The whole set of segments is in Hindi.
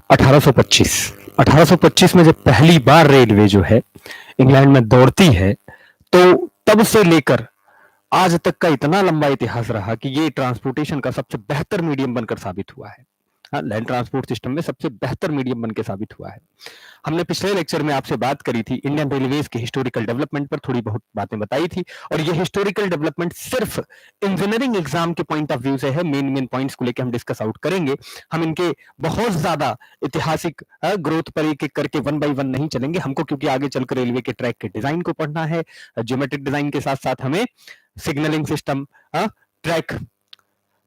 1825 1825 में जब पहली बार रेलवे जो है इंग्लैंड में दौड़ती है, तो तब से लेकर आज तक का इतना लंबा इतिहास रहा कि ये ट्रांसपोर्टेशन का सबसे बेहतर मीडियम बनकर साबित हुआ है। हाँ, लैंड ट्रांसपोर्ट सिस्टम में सबसे बेहतर मीडियम बनकर साबित हुआ है। हमने पिछले लेक्चर में आपसे बात करी थी, इंडियन रेलवेज के हिस्टोरिकल डेवलपमेंट पर थोड़ी बहुत बातें बताई थी, और ये हिस्टोरिकल डेवलपमेंट सिर्फ इंजीनियरिंग एग्जाम के पॉइंट ऑफ व्यू से है। मेन पॉइंट्स को लेकर हम डिस्कस आउट करेंगे। हम इनके बहुत ज्यादा ऐतिहासिक ग्रोथ पर एक एक करके वन बाई वन नहीं चलेंगे हमको, क्योंकि आगे चलकर रेलवे के ट्रैक के डिजाइन को पढ़ना है। ज्योमेट्रिक डिजाइन के साथ साथ हमें सिग्नलिंग सिस्टम, ट्रैक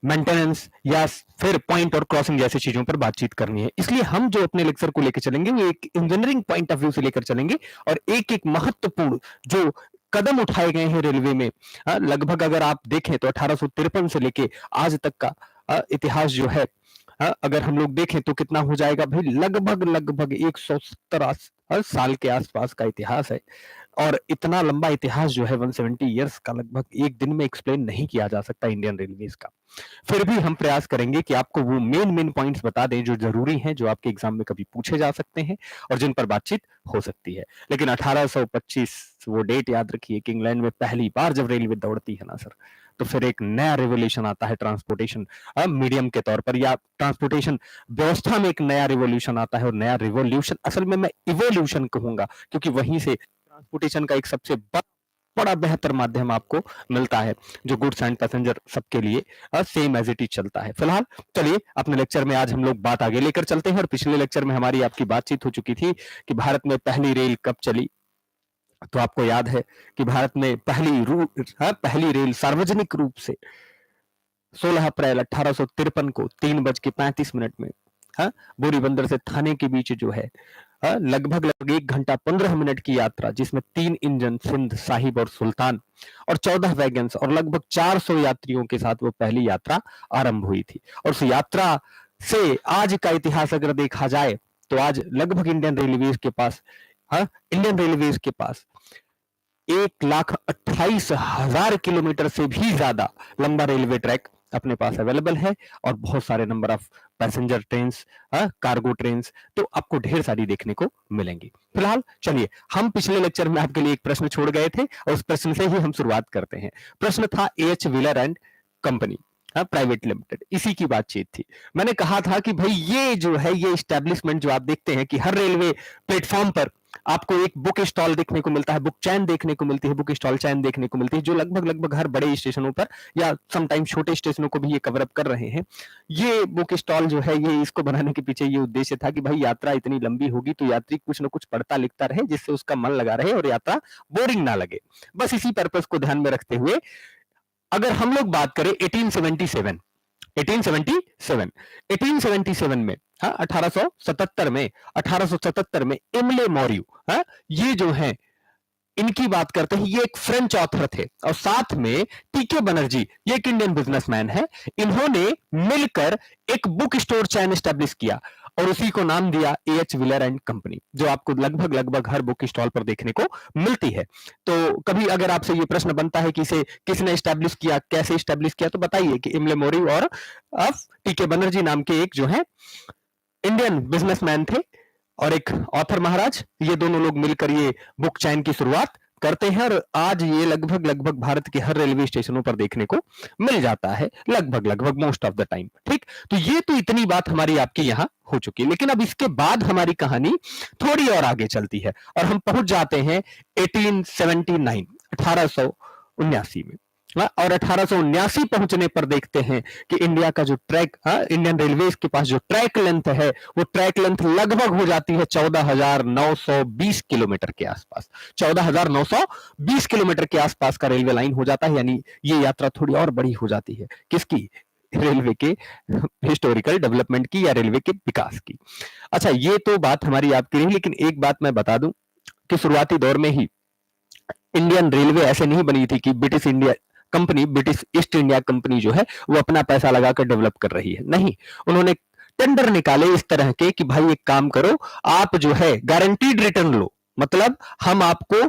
मेंटेनेंस या फिर पॉइंट और क्रॉसिंग जैसी चीजों पर बातचीत करनी है। इसलिए हम जो अपने लेक्चर को लेकर चलेंगे वो एक इंजीनियरिंग पॉइंट ऑफ व्यू से लेकर चलेंगे, और एक एक महत्वपूर्ण जो कदम उठाए गए हैं रेलवे में, लगभग अगर आप देखें तो 1853 से लेके आज तक का इतिहास जो है, अगर हम लोग देखें तो कितना हो जाएगा भाई, लगभग लगभग 170 साल के आसपास का इतिहास है। और इतना लंबा इतिहास जो है 170 इयर्स का, लगभग एक दिन में एक्सप्लेन नहीं किया जा सकता इंडियन रेलवेज का। फिर भी हम प्रयास करेंगे कि आपको वो मेन पॉइंट्स बता दें जो जरूरी हैं, जो आपके एग्जाम में कभी पूछे जा सकते हैं और जिन पर बातचीत हो सकती है। लेकिन 1825 वो डेट याद रखिए कि इंग्लैंड में पहली बार जब रेलवे दौड़ती है ना सर, तो फिर एक नया रिवोल्यूशन आता है ट्रांसपोर्टेशन मीडियम के तौर पर, या ट्रांसपोर्टेशन व्यवस्था में एक नया रिवोल्यूशन आता है। और नया रिवोल्यूशन, असल में मैं इवोल्यूशन कहूंगा, क्योंकि वहीं से ट्रांसपोर्टेशन का एक सबसे बड़ा बेहतर माध्यम आपको मिलता है, जो गुड्स एंड पैसेंजर सबके लिए सेम एज इट इज चलता है। फिलहाल चलिए अपने लेक्चर में आज हम लोग बात आगे लेकर चलते हैं। और पिछले लेक्चर में हमारी आपकी बातचीत हो चुकी थी कि भारत में पहली रेल कब चली। तो आपको याद है कि भारत में पहली रेल सार्वजनिक रूप से 16 अप्रैल 1853 को 3:35 में बोरी बंदर से थाने के बीच जो है, लगभग 1 घंटा 15 मिनट की यात्रा, जिसमें 3 इंजन सिंध, साहिब और सुल्तान और 14 वैगन्स और लगभग 400 यात्रियों के साथ वो पहली यात्रा आरंभ हुई थी। और उस यात्रा से आज का इतिहास अगर देखा जाए तो आज लगभग इंडियन रेलवेज के पास 1,28,000 किलोमीटर से भी ज्यादा लंबा रेलवे ट्रैक अपने पास अवेलेबल है, और बहुत सारे number of passenger trains, cargo trains, तो आपको ढेर सारी देखने को मिलेंगी। फिलहाल चलिए, हम पिछले लेक्चर में आपके लिए एक प्रश्न छोड़ गए थे और उस प्रश्न से ही हम शुरुआत करते हैं। प्रश्न था H wheeler and company private limited, इसी की बातचीत थी। मैंने कहा था कि भाई ये जो है, ये एस्टेब्लिशमेंट जो आप देखते हैं कि हर रेलवे प्लेटफॉर्म पर आपको एक बुक स्टॉल देखने को मिलता है, बुक चैन देखने को मिलती है, बुक स्टॉल चैन देखने को मिलती है, जो लगभग हर बड़े स्टेशनों पर या समटाइम छोटे स्टेशनों को भी ये कवर अप कर रहे हैं। ये बुक स्टॉल जो है, ये इसको बनाने के पीछे ये उद्देश्य था कि भाई यात्रा इतनी लंबी होगी तो यात्री कुछ ना कुछ पढ़ता लिखता रहे, जिससे उसका मन लगा रहे और यात्रा बोरिंग ना लगे। बस इसी पर्पस को ध्यान में रखते हुए अगर हम लोग बात करें 1877 में, 1877 में इमले मौर्य, ये जो है इनकी बात करते हैं। ये एक फ्रेंच ऑथर थे और साथ में टीके बनर्जी, ये एक इंडियन बिजनेसमैन है। इन्होंने मिलकर एक बुक स्टोर चैन एस्टेब्लिश किया और उसी को नाम दिया एच व्हीलर एंड कंपनी, जो आपको लगभग हर बुक स्टॉल पर देखने को मिलती है। तो कभी अगर आपसे ये प्रश्न बनता है कि इसे किसने एस्टेब्लिश किया, कैसे एस्टेब्लिश किया, तो बताइए कि इमले मौर्य और टीके बनर्जी नाम के एक जो है इंडियन बिजनेसमैन थे और एक ऑथर महाराज, ये दोनों लोग मिलकर ये बुक चैन की शुरुआत करते हैं। और आज ये लगभग भारत के हर रेलवे स्टेशनों पर देखने को मिल जाता है, लगभग मोस्ट ऑफ द टाइम। ठीक, तो ये तो इतनी बात हमारी आपकी यहाँ हो चुकी है। लेकिन अब इसके बाद हमारी कहानी थोड़ी और आगे चलती है और हम पहुंच जाते हैं 1879 में। और 1879 पहुंचने पर देखते हैं कि इंडिया का जो ट्रैक, इंडियन रेलवेज के पास जो ट्रैक लेंथ है, वो ट्रैक लेंथ लगभग हो जाती है 14,920 किलोमीटर के आसपास। 14,920 किलोमीटर के आसपास का रेलवे लाइन हो जाता है। यानी ये यात्रा थोड़ी और बड़ी हो जाती है, किसकी? रेलवे के हिस्टोरिकल डेवलपमेंट की या रेलवे के विकास की। अच्छा, ये तो बात हमारी आपकी रही, लेकिन एक बात मैं बता दूं कि शुरुआती दौर में ही इंडियन रेलवे ऐसे नहीं बनी थी कि ब्रिटिश ईस्ट इंडिया कंपनी जो है वो अपना पैसा लगाकर डेवलप कर रही है। नहीं, उन्होंने टेंडर निकाले इस तरह के कि भाई एक काम करो, आप जो है गारंटीड रिटर्न लो, मतलब हम आपको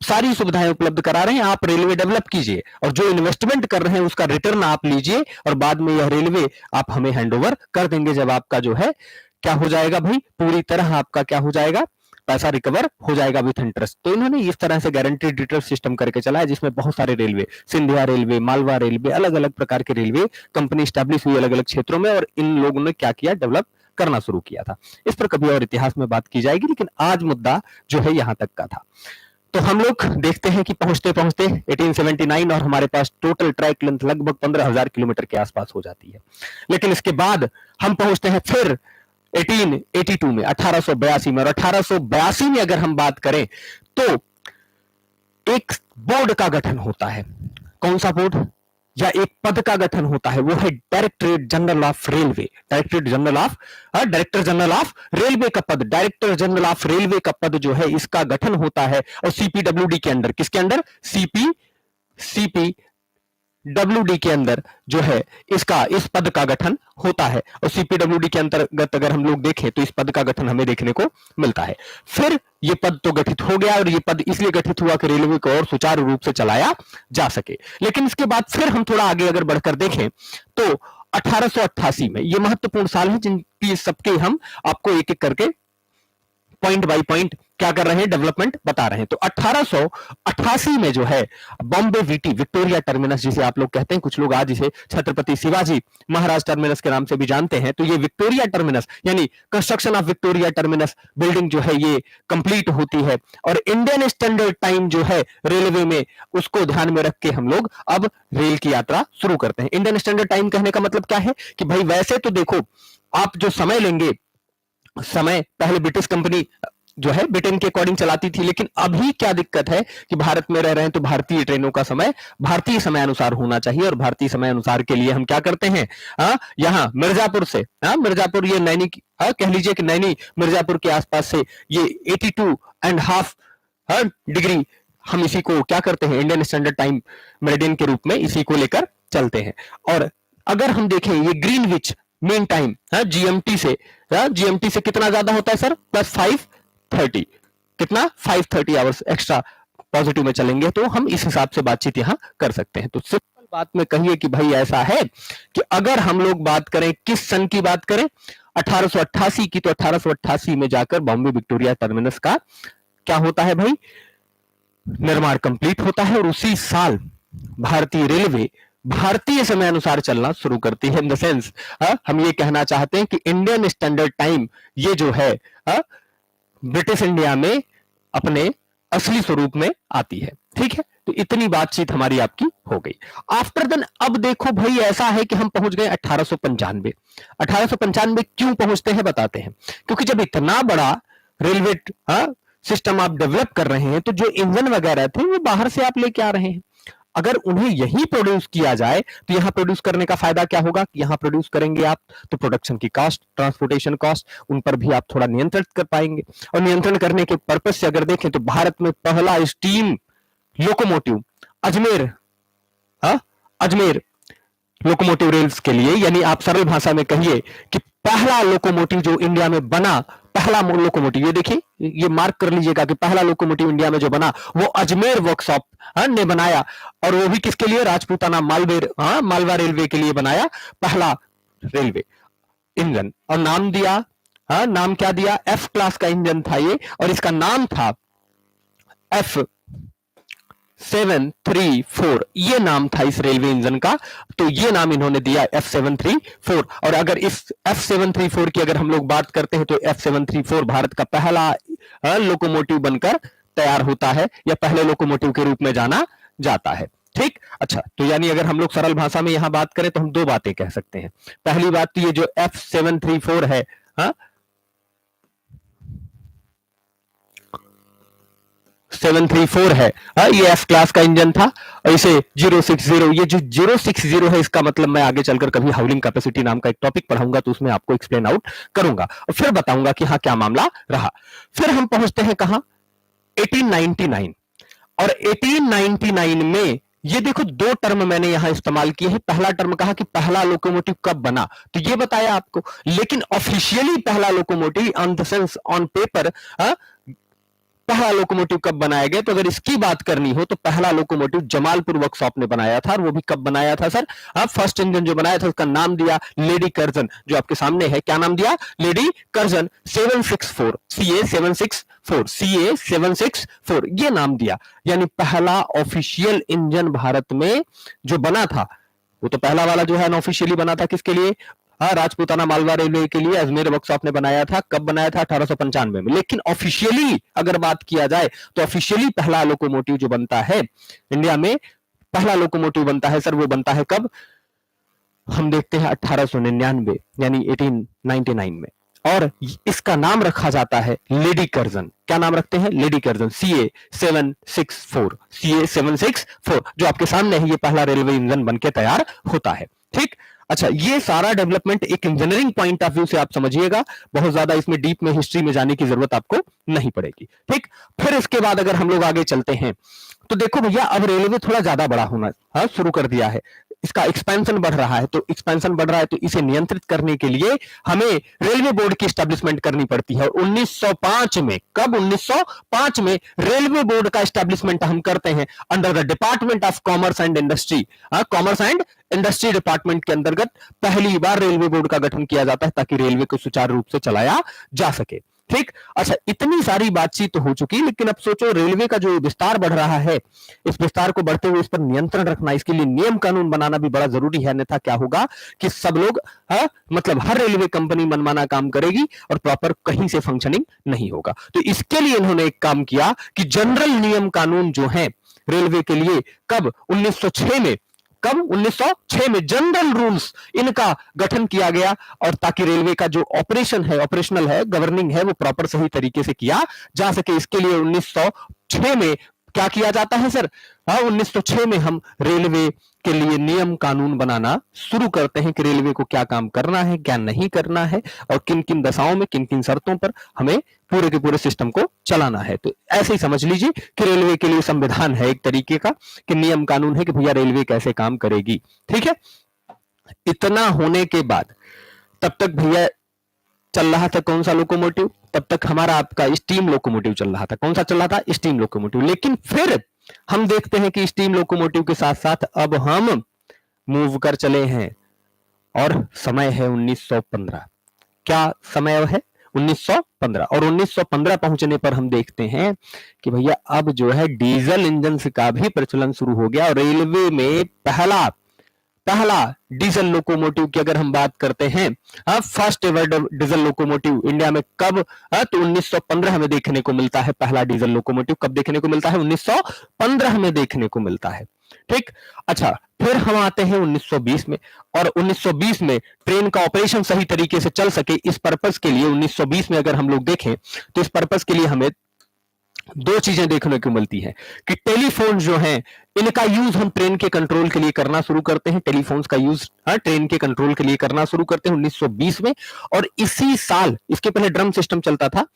सारी सुविधाएं उपलब्ध करा रहे हैं, आप रेलवे डेवलप कीजिए और जो इन्वेस्टमेंट कर रहे हैं उसका रिटर्न आप लीजिए और बाद में यह रेलवे आप हमें हैंडओवर कर देंगे जब आपका जो है क्या हो जाएगा भाई, पूरी तरह आपका क्या हो जाएगा, पैसा रिकवर हो जाएगा विथ इंटरेस्ट। तो इन्होंने इस तरह से गारंटीड रिटर्न सिस्टम करके चला है, जिसमें बहुत सारे railway, Scindia railway, Malwa railway, अलग अलग प्रकार के रेलवे कंपनी स्टैब्लिश हुई अलग अलग क्षेत्रों में, और इन लोगों ने क्या किया, डेवलप करना शुरू किया था। इस पर कभी और इतिहास में बात की जाएगी, लेकिन आज मुद्दा जो है यहां तक का था। तो हम लोग देखते हैं कि पहुंचते पहुंचते 1879 और हमारे पास टोटल ट्रैक लेंथ लगभग 15,000 किलोमीटर के आसपास हो जाती है। लेकिन इसके बाद हम पहुंचते हैं फिर 1882 में, 1882 में, और 1882 में अगर हम बात करें तो एक बोर्ड का गठन होता है। कौन सा बोर्ड, या एक पद का गठन होता है, वो है directorate general of railway. Director general of railway का पद, डायरेक्टर जनरल ऑफ रेलवे का पद जो है इसका गठन होता है, और सीपीडब्ल्यूडी के अंदर, किसके अंदर, सीपीडब्ल्यूडी के अंदर जो है इसका, इस पद का गठन होता है। और सीपीडब्ल्यूडी के अंतर्गत अगर हम लोग देखें तो इस पद का गठन हमें देखने को मिलता है। फिर ये पद तो गठित हो गया, और ये पद इसलिए गठित हुआ कि रेलवे को और सुचारू रूप से चलाया जा सके। लेकिन इसके बाद फिर हम थोड़ा आगे अगर बढ़कर देखें तो 1888 में, ये महत्वपूर्ण साल है जिनकी सबके हम आपको एक एक करके पॉइंट बाय पॉइंट क्या कर रहे हैं, डेवलपमेंट बता रहे हैं। तो 1888 में जो है बॉम्बे वीटी, विक्टोरिया टर्मिनस जिसे आप लोग कहते हैं, कुछ लोग आज इसे छत्रपति शिवाजी महाराज टर्मिनस के नाम से भी जानते हैं, तो ये विक्टोरिया टर्मिनस यानी construction of Victoria terminus building जो है ये कंप्लीट होती है। और इंडियन स्टैंडर्ड टाइम जो है रेलवे में, उसको ध्यान में रख के हम लोग अब रेल की यात्रा शुरू करते हैं। इंडियन स्टैंडर्ड टाइम कहने का मतलब क्या है कि भाई वैसे तो देखो आप जो समय लेंगे, समय पहले ब्रिटिश कंपनी जो है ब्रिटेन के अकॉर्डिंग चलाती थी, लेकिन अभी क्या दिक्कत है कि भारत में रह रहे हैं तो भारतीय ट्रेनों का समय भारतीय समय अनुसार होना चाहिए। और भारतीय समय अनुसार के लिए हम क्या करते हैं, यहाँ मिर्जापुर से, मिर्जापुर ये नैनी, कह लीजिए कि नैनी मिर्जापुर के आसपास से ये 82.5 डिग्री हम इसी को क्या करते हैं, इंडियन स्टैंडर्ड टाइम मेरिडियन के रूप में इसी को लेकर चलते हैं। और अगर हम देखें ये ग्रीनविच मीन टाइम जीएमटी से कितना ज्यादा होता है सर, +5:30, कितना 5:30 आवर्स एक्स्ट्रा पॉजिटिव में चलेंगे, तो हम इस हिसाब से बातचीत यहां कर सकते हैं। तो सिंपल बात में कहिए कि भाई ऐसा है कि अगर हम लोग बात करें, किस सन की बात करें, 1888 की, तो 1888 में जाकर बॉम्बे विक्टोरिया टर्मिनस का क्या होता है भाई, निर्माण कंप्लीट होता है। और उसी साल भारतीय रेलवे भारतीय समय अनुसार चलना शुरू करती है। इन द सेंस हम ये कहना चाहते हैं कि इंडियन स्टैंडर्ड टाइम ये जो है ब्रिटिश इंडिया में अपने असली स्वरूप में आती है। ठीक है, तो इतनी बातचीत हमारी आपकी हो गई। आफ्टर देन अब देखो भाई ऐसा है कि हम पहुंच गए 1895। 1895 क्यों पहुंचते हैं बताते हैं, क्योंकि जब इतना बड़ा रेलवे सिस्टम आप डेवलप कर रहे हैं तो जो इंजन वगैरह थे वो बाहर से आप लेके आ रहे हैं। अगर उन्हें यही प्रोड्यूस किया जाए तो यहां प्रोड्यूस करने का फायदा क्या होगा, यहां प्रोड्यूस करेंगे आप तो प्रोडक्शन की कॉस्ट, ट्रांसपोर्टेशन कॉस्ट, उन पर भी आप थोड़ा नियंत्रित कर पाएंगे। और नियंत्रण करने के पर्पस से अगर देखें तो भारत में पहला steam locomotive Ajmer Ajmer locomotive rails के लिए, यानी आप सरल भाषा में कहिए कि पहला लोकोमोटिव जो इंडिया में बना, पहला लोकोमोटिव, ये देखिए, ये मार्क कर लीजिएगा कि पहला लोकोमोटिव इंडिया में जो बना वो अजमेर वर्कशॉप ने बनाया। और वो भी किसके लिए, राजपूताना मालवा रेलवे के लिए बनाया पहला रेलवे इंजन। और नाम दिया, नाम क्या दिया, एफ क्लास का इंजन था ये, और इसका नाम था F734, ये नाम था इस रेलवे इंजन का, तो ये नाम इन्होंने दिया F734। और अगर इस F734 की अगर हम लोग बात करते हैं तो F734 भारत का पहला लोकोमोटिव बनकर तैयार होता है, या पहले लोकोमोटिव के रूप में जाना जाता है। ठीक, अच्छा, तो यानी अगर हम लोग सरल भाषा में यहां बात करें तो हम दो बातें कह सकते हैं। पहली बात तो ये जो F734 है, 734 है, ये एफ क्लास का इंजन था। और इसे 060, ये जो 060 है इसका मतलब मैं आगे चलकर कभी हाउलिंग कैपेसिटी नाम का एक टॉपिक पढ़ाऊंगा तो उसमें आपको एक्सप्लेन आउट करूंगा और फिर बताऊंगा कि हाँ क्या मामला रहा। फिर हम पहुंचते हैं कहां, 1899। और 1899 में ये देखो दो टर्म मैंने यहां इस्तेमाल किए हैं। पहला टर्म कहा कि पहला लोकोमोटिव कब बना, तो ये बताया आपको, लेकिन ऑफिशियली पहला locomotive on the sense on paper पहला लोकोमोटिव कब बनाया गया, तो अगर इसकी बात करनी हो तो पहला लोकोमोटिव जमालपुर वर्कशॉप ने बनाया था, और वो भी कब बनाया था सर, अब फर्स्ट इंजन जो बनाया था उसका नाम दिया लेडी कर्जन, जो आपके सामने है, क्या नाम दिया, लेडी कर्जन 764 CA764 ये नाम दिया। यानी पहला ऑफिशियल इंजन भारत में जो बना था, वो तो पहला वाला जो है अनऑफिशियली बना था, किसके लिए, राजपूताना मालवा रेलवे के लिए अजमेर वर्कशॉप ने बनाया था। कब बनाया था, 1895 में। लेकिन ऑफिशियली अगर बात किया जाए तो ऑफिशियली पहला लोकोमोटिव जो बनता है इंडिया में, पहला लोकोमोटिव बनता है सर, वो बनता है कब, हम देखते हैं 1899 यानी 1899 में, और इसका नाम रखा जाता है लेडी कर्जन। क्या नाम रखते हैं, लेडी कर्जन CA764 जो आपके सामने है, ये पहला रेलवे इंजन बनके तैयार होता है। ठीक, अच्छा, ये सारा डेवलपमेंट एक इंजीनियरिंग पॉइंट ऑफ व्यू से आप समझिएगा, बहुत ज्यादा इसमें डीप में हिस्ट्री में जाने की जरूरत आपको नहीं पड़ेगी। ठीक, फिर इसके बाद अगर हम लोग आगे चलते हैं तो देखो भैया, अब रेलवे थोड़ा ज्यादा बड़ा होना शुरू कर दिया है, इसका एक्सपेंशन बढ़ रहा है, तो एक्सपेंशन बढ़ रहा है तो इसे नियंत्रित करने के लिए हमें रेलवे बोर्ड की स्टैब्लिशमेंट करनी पड़ती है। 1905 में, कब, 1905 में रेलवे बोर्ड का स्टैब्लिशमेंट हम करते हैं under the department of commerce and industry. Commerce and industry department के अंतर्गत पहली बार रेलवे बोर्ड का गठन किया जाता है ताकि रेलवे को सुचारू रूप से चलाया जा सके। ठीक, अच्छा, इतनी सारी बातचीत तो हो चुकी, लेकिन अब सोचो रेलवे का जो विस्तार बढ़ रहा है, इस विस्तार को बढ़ते हुए इस पर नियंत्रण रखना, इसके लिए नियम कानून बनाना भी बड़ा जरूरी है, अन्यथा क्या होगा कि सब लोग मतलब हर रेलवे कंपनी मनमाना काम करेगी और प्रॉपर कहीं से फंक्शनिंग नहीं होगा। तो इसके लिए इन्होंने एक काम किया कि जनरल नियम कानून जो है रेलवे के लिए, कब, 1906 में, कब, 1906 में जनरल रूल्स इनका गठन किया गया, और ताकि रेलवे का जो ऑपरेशनल है, गवर्निंग है, वो प्रॉपर सही तरीके से किया जा सके। इसके लिए 1906 में क्या किया जाता है सर, 1906 में हम रेलवे के लिए नियम कानून बनाना शुरू करते हैं कि रेलवे को क्या काम करना है, क्या नहीं करना है, और किन किन दशाओं में, किन किन शर्तों पर हमें पूरे के पूरे सिस्टम को चलाना है। तो ऐसे ही समझ लीजिए कि रेलवे के लिए संविधान है एक तरीके का, कि नियम कानून है कि भैया रेलवे कैसे काम करेगी। ठीक है, इतना होने के बाद तब तक भैया चल रहा था कौन सा लोकोमोटिव, तब तक हमारा आपका स्टीम लोकोमोटिव चल रहा था। कौन सा चल रहा था, स्टीम लोकोमोटिव। लेकिन फिर हम देखते हैं कि स्टीम लोकोमोटिव के साथ साथ अब हम मूव कर चले हैं, और समय है 1915। क्या समय है, 1915। और 1915 पहुंचने पर हम देखते हैं कि भैया अब जो है डीजल इंजन का भी प्रचलन शुरू हो गया, और रेलवे में पहला डीजल लोकोमोटिव की अगर हम बात करते हैं, first ever diesel locomotive India में कब, तो 1915 में देखने को मिलता है। पहला डीजल लोकोमोटिव कब देखने को मिलता है, 1915 में देखने को मिलता है। ठीक, अच्छा, फिर हम आते हैं 1920 में, और 1920 में ट्रेन का ऑपरेशन सही तरीके से चल सके, इस पर्पस के लिए 1920 में अगर हम लोग देखें तो इस पर्पस के लिए हमें दो चीजें देखने को मिलती हैं कि टेलीफोन जो हैं इनका यूज हम ट्रेन के कंट्रोल के लिए करना शुरू करते हैं। टेलीफोन्स का यूज ट्रेन के कंट्रोल के लिए करना शुरू करते हैं 1920 में, और इसी साल, इसके पहले ड्रम सिस्टम चलता था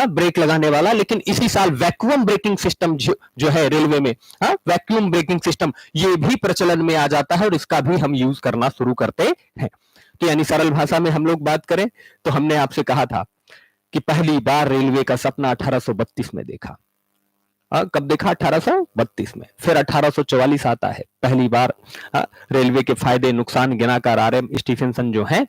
ब्रेक लगाने वाला, लेकिन इसी साल वैक्यूम ब्रेकिंग सिस्टम जो है रेलवे में, वैक्यूम ब्रेकिंग सिस्टम, ये भी प्रचलन में आ जाता है और इसका भी हम यूज करना शुरू करते हैं। तो यानी सरल भाषा में हम लोग बात करें तो हमने आपसे कहा था कि पहली बार रेलवे का सपना 1832 में देखा। कब देखा, 1832 में। फिर 1844 आता है, पहली बार रेलवे के फायदे नुकसान गिनाकर RM स्टीफेंसन जो है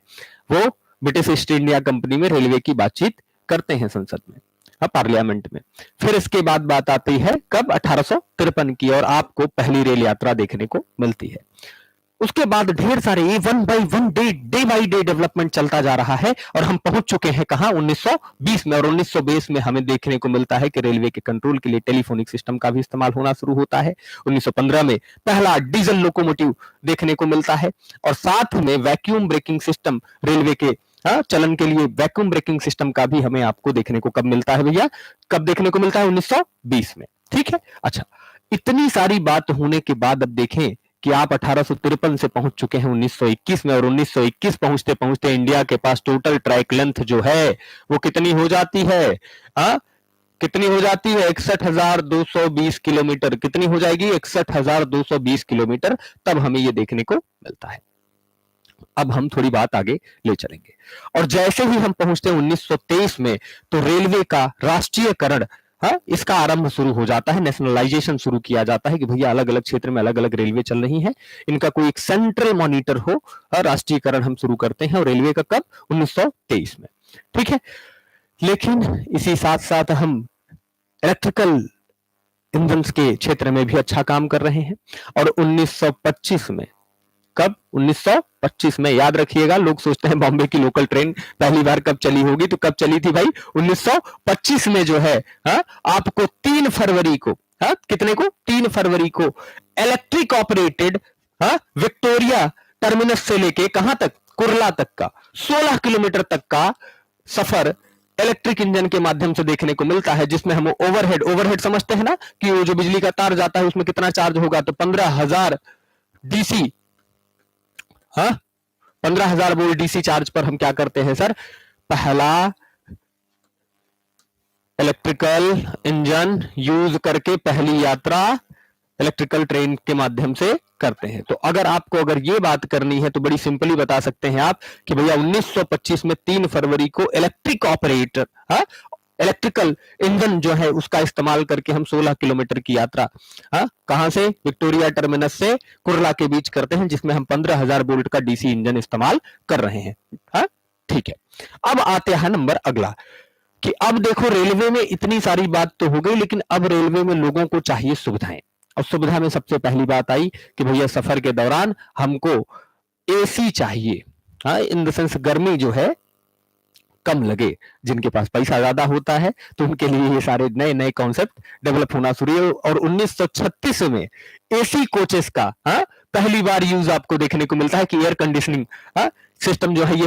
वो ब्रिटिश ईस्ट इंडिया कंपनी में रेलवे की बातचीत करते हैं संसद में, पार्लियामेंट में। फिर इसके बाद बात आती है कब, 1853 की, और आपको पहली रेल यात्रा देखने को मिलती है। उसके बाद ढेर सारे one by one, day by day development चलता जा रहा है, और हम पहुंच चुके हैं कहां, 1920 में। और 1920 में हमें देखने को मिलता है कि रेलवे के कंट्रोल के लिए टेलीफोनिक सिस्टम का भी इस्तेमाल होना शुरू होता है। 1915 में पहला डीजल लोकोमोटिव देखने को मिलता है, और साथ में वैक्यूम ब्रेकिंग सिस्टम रेलवे के चलन के लिए वैक्यूम ब्रेकिंग सिस्टम का भी हमें आपको देखने को कब मिलता है भैया, कब देखने को मिलता है, 1920 में। ठीक है, अच्छा, इतनी सारी बात होने के बाद अब देखें कि आप 1853 से पहुंच चुके हैं 1921 में, और 1921 पहुंचते पहुंचते इंडिया के पास टोटल ट्रैक लेंथ जो है वो कितनी हो जाती है, कितनी हो जाती है, 61,220 किलोमीटर। कितनी हो जाएगी, 61,220 किलोमीटर। तब हमें ये देखने को मिलता है। अब हम थोड़ी बात आगे ले चलेंगे, और जैसे ही हम पहुंचते हैं 1923 में, तो रेलवे का राष्ट्रीयकरण हाँ, इसका आरंभ शुरू हो जाता है, नेशनलाइजेशन शुरू किया जाता है कि भैया अलग अलग क्षेत्र में अलग अलग रेलवे चल रही हैं, इनका कोई एक सेंट्रल मॉनिटर हो, राष्ट्रीयकरण हम शुरू करते हैं। और रेलवे का कब? 1923 में। ठीक है, लेकिन इसी साथ साथ हम इलेक्ट्रिकल इंजन्स के क्षेत्र में भी अच्छा काम कर रहे हैं। और 1925 में, कब? 1925 में, याद रखिएगा, लोग सोचते हैं बॉम्बे की लोकल ट्रेन पहली बार कब चली होगी, तो कब चली थी भाई? 1925 में जो है, आपको 3 फरवरी को, कितने को? 3 फरवरी को इलेक्ट्रिक ऑपरेटेड विक्टोरिया टर्मिनस से लेके कहां तक? कुर्ला तक का 16 किलोमीटर तक का सफर इलेक्ट्रिक इंजन के माध्यम से देखने को मिलता है, जिसमें हम ओवरहेड समझते हैं ना, कि वो जो बिजली का तार जाता है उसमें कितना चार्ज होगा, तो 15,000 डीसी, 15,000 वोल्ट डीसी चार्ज पर हम क्या करते हैं सर? पहला इलेक्ट्रिकल इंजन यूज करके पहली यात्रा इलेक्ट्रिकल ट्रेन के माध्यम से करते हैं। तो अगर ये बात करनी है तो बड़ी सिंपली बता सकते हैं आप कि भैया 1925 में 3 फरवरी को इलेक्ट्रिक ऑपरेटर, इलेक्ट्रिकल इंजन जो है उसका इस्तेमाल करके हम 16 किलोमीटर की यात्रा कहां से? विक्टोरिया टर्मिनस से कुर्ला के बीच करते हैं, जिसमें हम 15,000 वोल्ट का डीसी इंजन इस्तेमाल कर रहे हैं। ठीक है, अब आते हैं नंबर अगला, कि अब देखो रेलवे में इतनी सारी बात तो हो गई, लेकिन अब रेलवे में लोगों को चाहिए सुविधाएं। और सुविधा में सबसे पहली बात आई कि भैया सफर के दौरान हमको एसी चाहिए, इन द सेंस गर्मी जो है कम लगे। जिनके पास पैसा ज्यादा होता है तो उनके लिए ये सारे नए नए कॉन्सेप्ट डेवलप होना शुरू हुए। और 1936 में एसी कोचेस का पहली बार यूज आपको देखने को मिलता है कि एयर कंडीशनिंग सिस्टम जो है, ये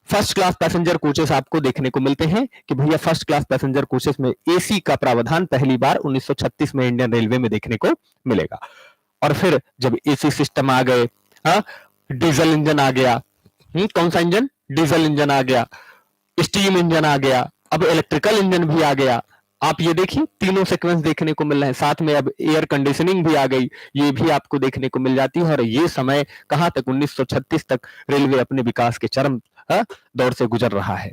फर्स्ट क्लास पैसेंजर कोचेस आपको देखने को मिलते हैं कि भैया फर्स्ट क्लास पैसेंजर कोचेस में एसी का प्रावधान पहली बार 1936 में इंडियन रेलवे में देखने को मिलेगा। और फिर जब एसी सिस्टम आ गए, डीजल इंजन आ गया, कौन सा इंजन? डीजल इंजन आ गया, स्टीम इंजन आ गया, अब इलेक्ट्रिकल इंजन भी आ गया। आप ये देखिए तीनों सीक्वेंस देखने को मिल रहे हैं, साथ में अब एयर कंडीशनिंग भी आ गई, ये भी आपको देखने को मिल जाती है। और ये समय कहां तक? 1936 तक रेलवे अपने विकास के चरम दौर से गुजर रहा है।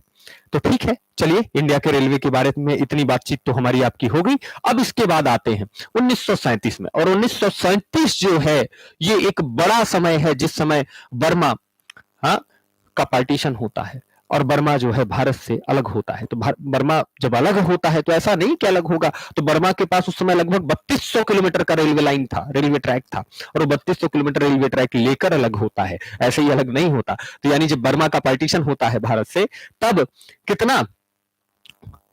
तो ठीक है, चलिए इंडिया के रेलवे के बारे में इतनी बातचीत तो हमारी आपकी हो गई। अब इसके बाद आते हैं 1937 में, और 1937 जो है ये एक बड़ा समय है, जिस समय बर्मा का पार्टीशन होता है और बर्मा जो है भारत से अलग होता है। तो बर्मा जब अलग होता है तो ऐसा नहीं कि अलग होगा, तो बर्मा के पास उस समय लगभग 3200 किलोमीटर का रेलवे लाइन था, रेलवे ट्रैक था, और वो 3200 किलोमीटर रेलवे ट्रैक लेकर अलग होता है, ऐसे ही अलग नहीं होता। तो यानी जब बर्मा का पार्टीशन होता है भारत से, तब कितना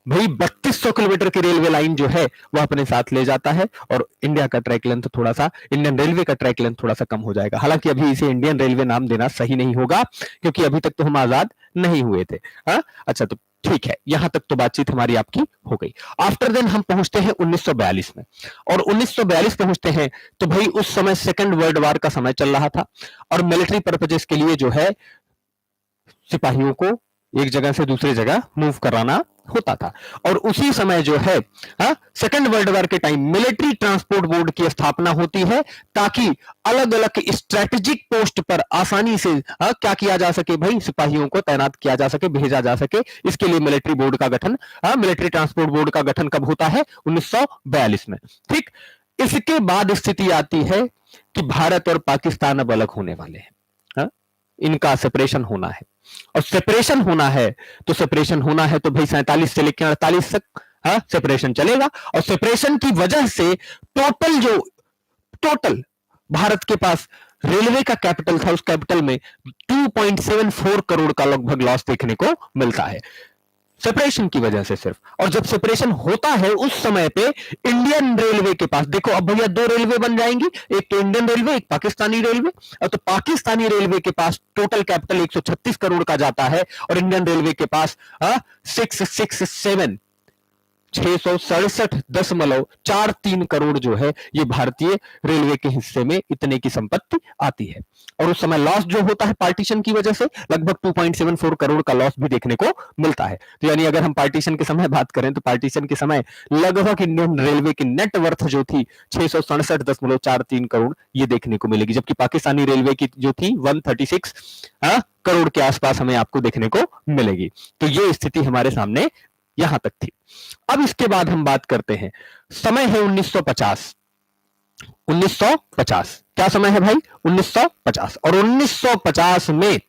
भाई 3200 किलोमीटर की रेलवे लाइन जो है वह अपने साथ ले जाता है, और इंडिया का ट्रैक लेंथ थोड़ा सा, इंडियन रेलवे का ट्रैक लेंथ थोड़ा सा कम हो जाएगा। हालांकि अभी इसे इंडियन रेलवे नाम देना सही नहीं होगा, क्योंकि अभी तक तो हम आजाद नहीं हुए थे। अच्छा, तो ठीक है, यहां तक तो बातचीत हमारी आपकी हो गई। आफ्टर देन हम पहुंचते हैं 1942 में, और 1942 पहुंचते हैं तो भाई उस समय सेकेंड वर्ल्ड वॉर का समय चल रहा था, और मिलिट्री पर्पजेस के लिए जो है सिपाहियों को एक जगह से दूसरी जगह मूव कराना होता था। और उसी समय जो है सेकेंड वर्ल्ड वॉर के टाइम मिलिट्री ट्रांसपोर्ट बोर्ड की स्थापना होती है, ताकि अलग अलग स्ट्रेटेजिक पोस्ट पर आसानी से क्या किया जा सके भाई, सिपाहियों को तैनात किया जा सके, भेजा जा सके। इसके लिए मिलिट्री बोर्ड का गठन, मिलिट्री ट्रांसपोर्ट बोर्ड का गठन कब होता है? 1942 में। ठीक, इसके बाद स्थिति आती है कि भारत और पाकिस्तान अब अलग होने वाले हैं, इनका सेपरेशन होना है। और सेपरेशन होना है तो भाई 47 से लेकर 48 तक सेपरेशन चलेगा। और सेपरेशन की वजह से टोटल भारत के पास रेलवे का कैपिटल था, उस कैपिटल में 2.74 करोड़ का लगभग लॉस देखने को मिलता है, सेपरेशन की वजह से सिर्फ। और जब सेपरेशन होता है उस समय पे इंडियन रेलवे के पास, देखो अब भैया 2 रेलवे बन जाएंगी, एक तो इंडियन रेलवे, एक पाकिस्तानी रेलवे। और तो पाकिस्तानी रेलवे के पास टोटल कैपिटल 136 करोड़ का जाता है, और इंडियन रेलवे के पास 667.43 करोड़ जो है ये भारतीय रेलवे के हिस्से में इतने की संपत्ति आती है। और उस समय लॉस जो होता है पार्टीशन की वजह से लगभग 2.74 करोड़ का लॉस भी देखने को मिलता है। तो यानी अगर हम पार्टीशन के समय बात करें तो पार्टीशन के समय लगभग इंडियन रेलवे की नेट वर्थ जो थी 667.43 करोड़ ये देखने को मिलेगी, जबकि पाकिस्तानी रेलवे की जो थी 136 करोड़ के आसपास हमें आपको देखने को मिलेगी। तो ये स्थिति हमारे सामने यहां तक थी। अब इसके बाद हम बात करते हैं, समय है 1950। 1950 क्या समय है भाई? 1950। और 1950 में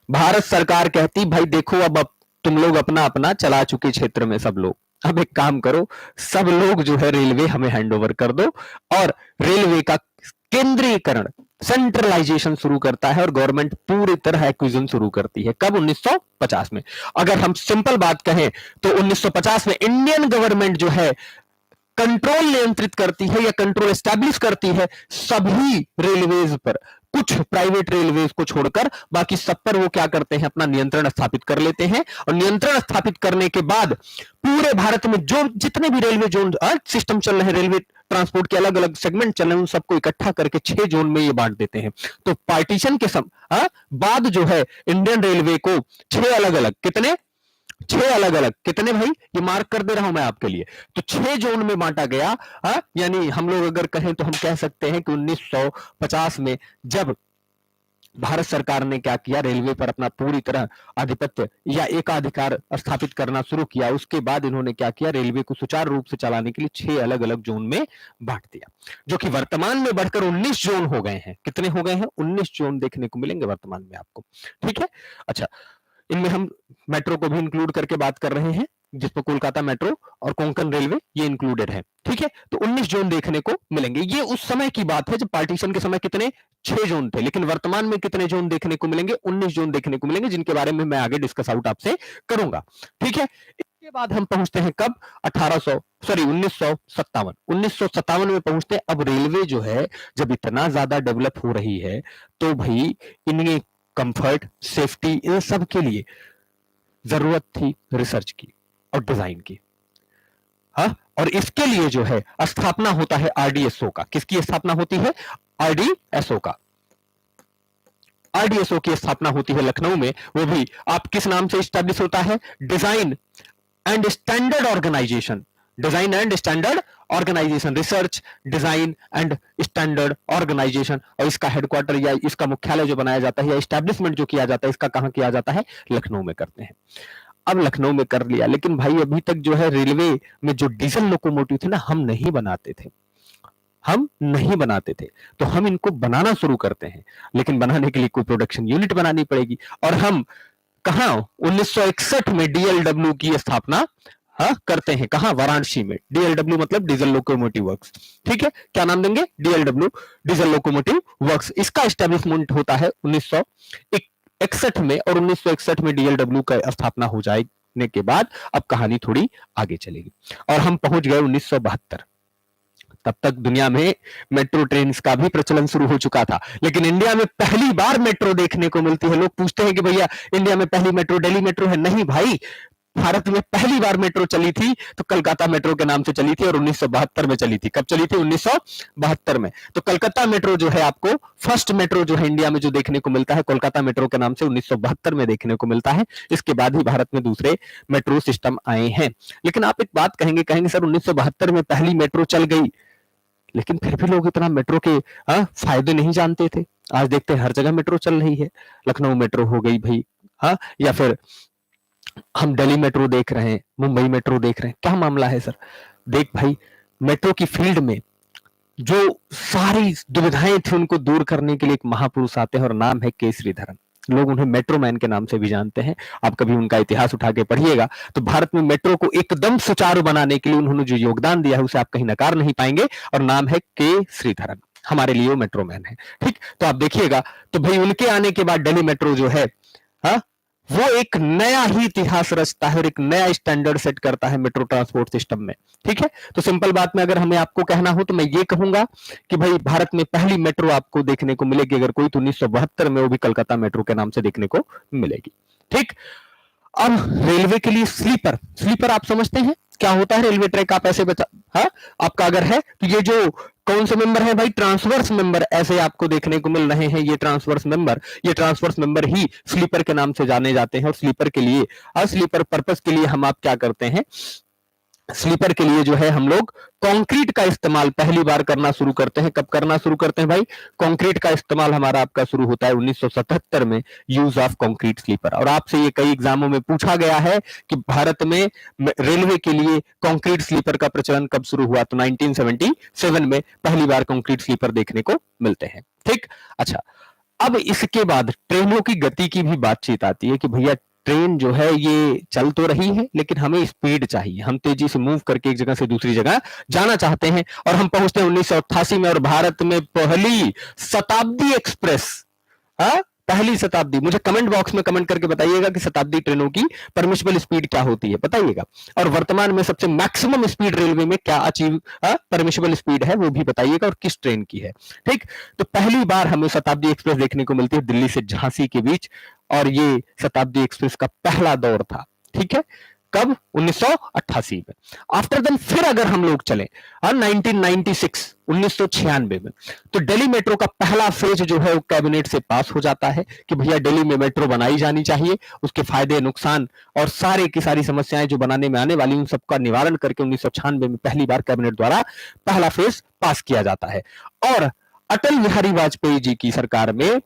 भारत सरकार कहती भाई देखो अब तुम लोग अपना अपना चला चुके क्षेत्र में सब लोग, अब एक काम करो, सब लोग जो है रेलवे हमें हैंडओवर कर दो, और रेलवे का केंद्रीकरण, सेंट्रलाइजेशन शुरू करता है और गवर्नमेंट पूरी तरह एक्विजिशन शुरू करती है। कब? 1950 में। अगर हम सिंपल बात कहें तो 1950 में इंडियन गवर्नमेंट जो है कंट्रोल नियंत्रित करती है या कंट्रोल एस्टैब्लिश करती है सभी रेलवेज पर, कुछ प्राइवेट रेलवेज को छोड़कर बाकी सब पर वो क्या करते हैं, अपना नियंत्रण स्थापित कर लेते हैं। और नियंत्रण स्थापित करने के बाद पूरे भारत में जो जितने भी रेलवे जोन सिस्टम चल रहे हैं, रेलवे ट्रांसपोर्ट के अलग अलग सेगमेंट चल रहे हैं, उन सबको इकट्ठा करके 6 जोन में ये बांट देते हैं। तो पार्टीशन के बाद जो है इंडियन रेलवे को 6 अलग अलग, कितने? 6 अलग अलग, कितने भाई? ये मार्क कर दे रहा हूं मैं आपके लिए। तो 6 जोन में बांटा गया। यानी हम लोग अगर कहें तो हम कह सकते हैं कि 1950 में जब भारत सरकार ने क्या किया, रेलवे पर अपना पूरी तरह आधिपत्य या एकाधिकार स्थापित करना शुरू किया, उसके बाद इन्होंने क्या किया, रेलवे को सुचारू रूप से चलाने के लिए 6 अलग अलग जोन में बांट दिया, जो कि वर्तमान में बढ़कर 19 जोन हो गए हैं। कितने हो गए हैं? 19 जोन देखने को मिलेंगे वर्तमान में आपको। ठीक है, अच्छा, इनमें हम मेट्रो को भी इंक्लूड करके बात कर रहे हैं, जिसमें कोलकाता मेट्रो और कोंकण रेलवे ये इंक्लूडेड है। ठीक है, तो 19 जोन देखने को मिलेंगे। ये उस समय की बात है जब पार्टीशन के समय कितने? 6 जोन थे, लेकिन वर्तमान में कितने जोन देखने को मिलेंगे? 19 जोन देखने को मिलेंगे, जिनके बारे में मैं आगे डिस्कस आउट आपसे करूंगा। ठीक है, इसके बाद हम पहुंचते हैं कब? 1957। 1957 में पहुंचते हैं। अब रेलवे जो है जब इतना ज्यादा डेवलप हो रही है तो भाई इनके कंफर्ट, सेफ्टी, इन सब के लिए जरूरत थी रिसर्च की और डिजाइन की। और इसके लिए जो है स्थापना होता है आरडीएसओ का। किसकी स्थापना होती है? आरडीएसओ का। आरडीएसओ की स्थापना होती है लखनऊ में। वो भी आप किस नाम से स्टैब्लिश होता है? Design and standard organisation. Design and standard organisation, research, design and standard organisation. और इसका हेडक्वार्टर या इसका मुख्यालय जो बनाया जाता है या एस्टैब्लिशमेंट जो किया जाता है, इसका कहां किया जाता है? लखनऊ में करते हैं। अब लखनऊ में कर लिया, लेकिन भाई अभी तक जो है रेलवे में जो डीजल लोकोमोटिव थे ना, हम नहीं बनाते थे। तो हम इनको बनाना शुरू करते हैं, लेकिन बनाने के लिए कोई प्रोडक्शन यूनिट बनानी पड़ेगी। और हम कहां? 1961 में डीएलडब्ल्यू की स्थापना करते हैं। कहां? वाराणसी में। डीएलडब्ल्यू मतलब डीजल लोकोमोटिव वर्क्स। ठीक है, क्या नाम देंगे? DLW, diesel locomotive works. इसका एस्टैब्लिशमेंट होता है 1961 में, और 1961 में डीएलडब्ल्यू का स्थापना हो जाने के बाद अब कहानी थोड़ी आगे चलेगी और हम पहुंच गए 1972। तब तक दुनिया में मेट्रो ट्रेन का भी प्रचलन शुरू हो चुका था, लेकिन इंडिया में पहली बार मेट्रो देखने को मिलती है। लोग पूछते हैं कि भैया इंडिया में पहली मेट्रो दिल्ली मेट्रो है? नहीं भाई, भारत में पहली बार मेट्रो चली थी तो कलकत्ता मेट्रो के नाम से चली थी और 1972 में चली थी। कब चली थी? 1972 में। तो कलकत्ता मेट्रो जो है आपको फर्स्ट मेट्रो जो है इंडिया में जो देखने को मिलता है, कोलकाता मेट्रो के नाम से 1972 में देखने को मिलता है। इसके बाद ही भारत में दूसरे मेट्रो सिस्टम आए हैं। लेकिन आप एक बात कहेंगे सर 1972 में पहली मेट्रो चल गई, लेकिन फिर भी लोग इतना मेट्रो के फायदे नहीं जानते थे। आज देखते हैं हर जगह मेट्रो चल रही है। लखनऊ मेट्रो हो गई भाई, या फिर हम दिल्ली मेट्रो देख रहे हैं, मुंबई मेट्रो देख रहे हैं। क्या मामला है सर? देख भाई, मेट्रो की फील्ड में जो सारी दुविधाएं थी उनको दूर करने के लिए एक महापुरुष आते हैं और नाम है के श्रीधरन। लोग उन्हें मेट्रो मैन के नाम से भी जानते हैं। आप कभी उनका इतिहास उठा के पढ़िएगा तो भारत में मेट्रो को एकदम सुचारू बनाने के लिए उन्होंने जो योगदान दिया है उसे आप कहीं नकार नहीं पाएंगे, और नाम है के श्रीधरन। हमारे लिए वो मेट्रो मैन है। ठीक, तो आप देखिएगा तो भाई उनके आने के बाद दिल्ली मेट्रो जो है वो एक नया ही इतिहास रचता है और एक नया स्टैंडर्ड सेट करता है मेट्रो ट्रांसपोर्ट सिस्टम में। ठीक है, तो सिंपल बात में अगर हमें आपको कहना हो तो मैं ये कहूंगा कि भाई भारत में पहली मेट्रो आपको देखने को मिलेगी अगर कोई तो 1972 में, वो भी कलकत्ता मेट्रो के नाम से देखने को मिलेगी। ठीक, अब रेलवे के लिए स्लीपर आप समझते हैं क्या होता है? रेलवे ट्रैक आप ऐसे बता, आपका अगर है तो ये जो कौन से मेंबर है भाई? ट्रांसवर्स मेंबर ऐसे आपको देखने को मिल रहे हैं। ये ट्रांसवर्स मेंबर ही स्लीपर के नाम से जाने जाते हैं। और स्लीपर के लिए, स्लीपर पर्पस के लिए हम आप क्या करते हैं? स्लीपर के लिए जो है हम लोग कंक्रीट का इस्तेमाल पहली बार करना शुरू करते हैं। कब करना शुरू करते हैं भाई? कंक्रीट का इस्तेमाल हमारा आपका शुरू होता है 1977 में, यूज ऑफ कंक्रीट स्लीपर। और आपसे ये कई एग्जामों में पूछा गया है कि भारत में रेलवे के लिए कंक्रीट स्लीपर का प्रचलन कब शुरू हुआ? तो 1977 में पहली बार कंक्रीट स्लीपर देखने को मिलते हैं। ठीक, अच्छा, अब इसके बाद ट्रेनों की गति की भी बातचीत आती है कि भैया ट्रेन जो है ये चल तो रही है लेकिन हमें स्पीड चाहिए, हम तेजी से मूव करके एक जगह से दूसरी जगह जाना चाहते हैं। और हम पहुंचते हैं 1988 में और भारत में पहली शताब्दी एक्सप्रेस, हाँ पहली शताब्दी। मुझे कमेंट बॉक्स में कमेंट करके बताइएगा कि शताब्दी ट्रेनों की परमिशबल स्पीड क्या होती है, बताइएगा। और वर्तमान में सबसे मैक्सिमम स्पीड रेलवे में क्या अचीव परमिशबल स्पीड है वो भी बताइएगा, और किस ट्रेन की है। ठीक, तो पहली बार हमें शताब्दी एक्सप्रेस देखने को मिलती है दिल्ली से झांसी के बीच, और ये शताब्दी एक्सप्रेस का पहला दौर था। ठीक है, कब? 1988 में। आफ्टर देन फिर अगर हम लोग चले 1996 में, तो दिल्ली मेट्रो का पहला फेज जो है वो कैबिनेट से पास हो जाता है कि भैया दिल्ली में मेट्रो बनाई जानी चाहिए, उसके फायदे नुकसान और सारे की सारी समस्याएं जो बनाने में आने वाली उन सबका निवारण करके 1996 में पहली बार कैबिनेट द्वारा पहला फेज पास किया जाता है। और अटल बिहारी वाजपेयी जी की सरकार में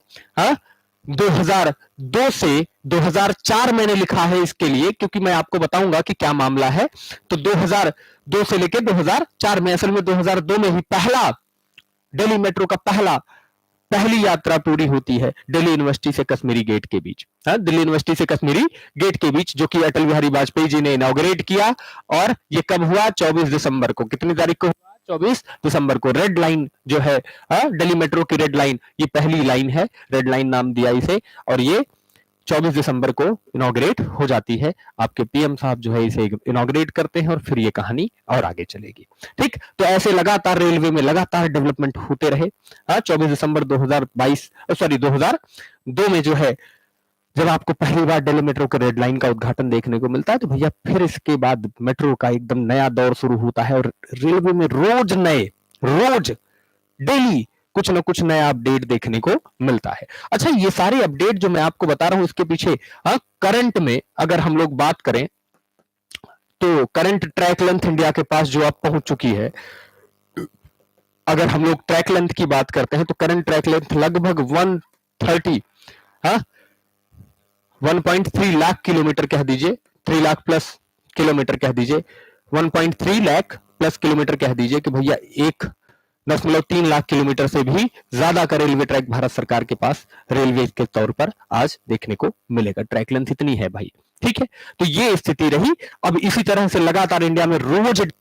2002 से 2004 मैंने लिखा है इसके लिए क्योंकि मैं आपको बताऊंगा कि क्या मामला है। तो 2002 से लेकर 2004 में, असल में 2002 में ही पहला दिल्ली मेट्रो का पहली यात्रा पूरी होती है दिल्ली यूनिवर्सिटी से कश्मीरी गेट के बीच। दिल्ली यूनिवर्सिटी से कश्मीरी गेट के बीच, जो कि अटल बिहारी वाजपेयी जी ने इनॉग्रेट किया। और ये कब हुआ? 24 दिसंबर को। कितनी तारीख को? 24 दिसंबर को। रेड लाइन जो है दिल्ली मेट्रो की रेड लाइन, ये पहली लाइन है, रेड लाइन नाम दिया इसे, और ये 24 दिसंबर को इनॉग्रेट हो जाती है। आपके पीएम साहब जो है इसे इनॉग्रेट करते हैं और फिर ये कहानी और आगे चलेगी। ठीक, तो ऐसे लगातार रेलवे में लगातार डेवलपमेंट होते रहे। 24 दिसंबर 2002 में जो है जब आपको पहली बार दिल्ली मेट्रो के रेड लाइन का उद्घाटन देखने को मिलता है, तो भैया फिर इसके बाद मेट्रो का एकदम नया दौर शुरू होता है और रेलवे में रोज डेली कुछ ना कुछ नया अपडेट देखने को मिलता है। अच्छा, ये सारे अपडेट जो मैं आपको बता रहा हूं इसके पीछे करंट में अगर हम लोग बात करें तो करंट ट्रैक लेंथ इंडिया के पास जो अब पहुंच चुकी है, अगर हम लोग ट्रैक लेंथ की बात करते हैं तो करंट ट्रैक लेंथ लगभग 1.3 लाख किलोमीटर कह दीजिए, 3 लाख प्लस किलोमीटर कह दीजिए, 1.3 लाख प्लस किलोमीटर कह दीजिए कि भैया 1.3 लाख किलोमीटर से भी ज्यादा का रेलवे ट्रैक भारत सरकार के पास रेलवे के तौर पर आज देखने को मिलेगा। ट्रैक लेंथ इतनी है भाई। ठीक है, तो ये स्थिति रही। अब इसी तरह से लगातार इंडिया में रोज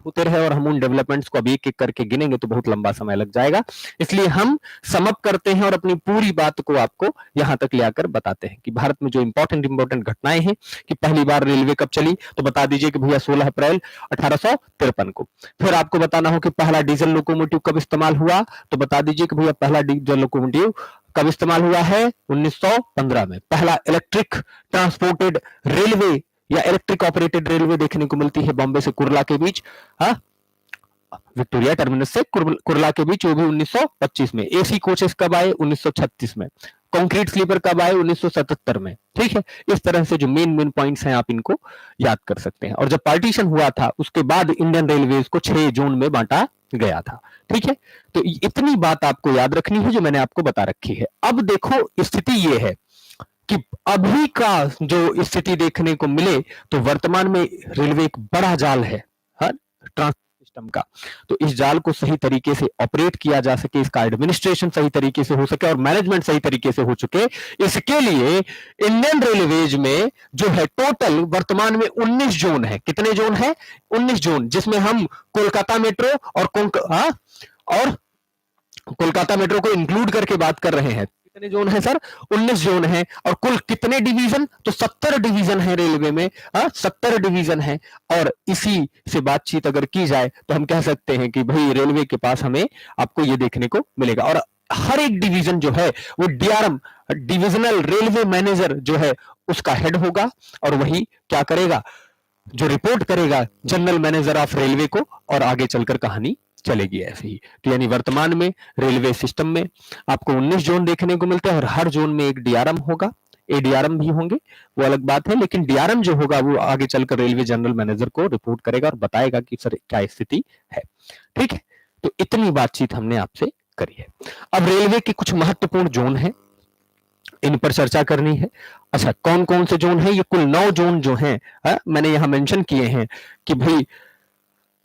होते रहे और हम उन डेवलपमेंट्स को अब एक एक करके गिनेंगे तो बहुत लंबा समय लग जाएगा, इसलिए हम समअप करते हैं और अपनी पूरी बात को आपको यहां तक ले आकर बताते हैं कि भारत में जो इंपॉर्टेंट घटनाएं हैं कि पहली बार रेलवे कब चली, तो बता दीजिए कि भैया 16 अप्रैल 1853 को। फिर आपको बताना हो कि पहला डीजल लोकोमोटिव कब इस्तेमाल हुआ, तो बता दीजिए कि भैया पहला डीजल लोकोमोटिव कब इस्तेमाल हुआ है? 1915 में। पहला इलेक्ट्रिक ट्रांसपोर्टेड रेलवे या इलेक्ट्रिक ऑपरेटेड रेलवे देखने को मिलती है बॉम्बे से कुर्ला के बीच, विक्टोरिया टर्मिनस से कुर्ला के बीच, वो भी 1925 में। एसी कोचेस कब आए? 1936 में। कंक्रीट स्लीपर कब आए? 1977 में। ठीक है, इस तरह से जो मेन पॉइंट्स हैं आप इनको याद कर सकते हैं। और जब पार्टीशन हुआ था उसके बाद इंडियन रेलवेज को 6 जोन में बांटा गया था। ठीक है, तो इतनी बात आपको याद रखनी है जो मैंने आपको बता रखी है। अब देखो स्थिति ये है कि अभी का जो स्थिति देखने को मिले तो वर्तमान में रेलवे एक बड़ा जाल है ट्रांसपोर्ट सिस्टम का। तो इस जाल को सही तरीके से ऑपरेट किया जा सके, इसका एडमिनिस्ट्रेशन सही तरीके से हो सके और मैनेजमेंट सही तरीके से हो चुके, इसके लिए इंडियन रेलवेज में जो है टोटल वर्तमान में 19 जोन है। कितने जोन है? 19 जोन, जिसमें हम कोलकाता मेट्रो और कोलकाता मेट्रो को इंक्लूड करके बात कर रहे हैं। कितने जोन है सर? 19 जोन है। और कुल कितने डिवीजन? तो 70 डिवीजन है रेलवे में। 70 डिवीजन है। और इसी से बातचीत अगर की जाए तो हम कह सकते हैं कि भाई रेलवे के पास हमें आपको ये देखने को मिलेगा। और हर एक डिवीजन जो है वो डीआरएम, डिविजनल रेलवे मैनेजर जो है उसका हेड होगा और वही क्या करेगा? जो रिपोर्ट करेगा जनरल मैनेजर ऑफ रेलवे को, और आगे चलकर कहानी चलेगी ऐसे ही। तो यानी वर्तमान में रेलवे सिस्टम में आपको 19 जोन देखने को मिलते हैं और हर जोन में एक डीआरएम होगा, एडीआरएम भी होंगे, वो अलग बात है, लेकिन डीआरएम जो होगा वो आगे चलकर रेलवे जनरल मैनेजर को रिपोर्ट करेगा और बताएगा कि सर क्या स्थिति है। ठीक है, तो इतनी बातचीत हमने आपसे करी है। अब रेलवे के कुछ महत्वपूर्ण जोन है, इन पर चर्चा करनी है। अच्छा, कौन कौन से जोन है? ये कुल 9 जोन जो हैं, मैंने यहां मेंशन किए हैं कि भाई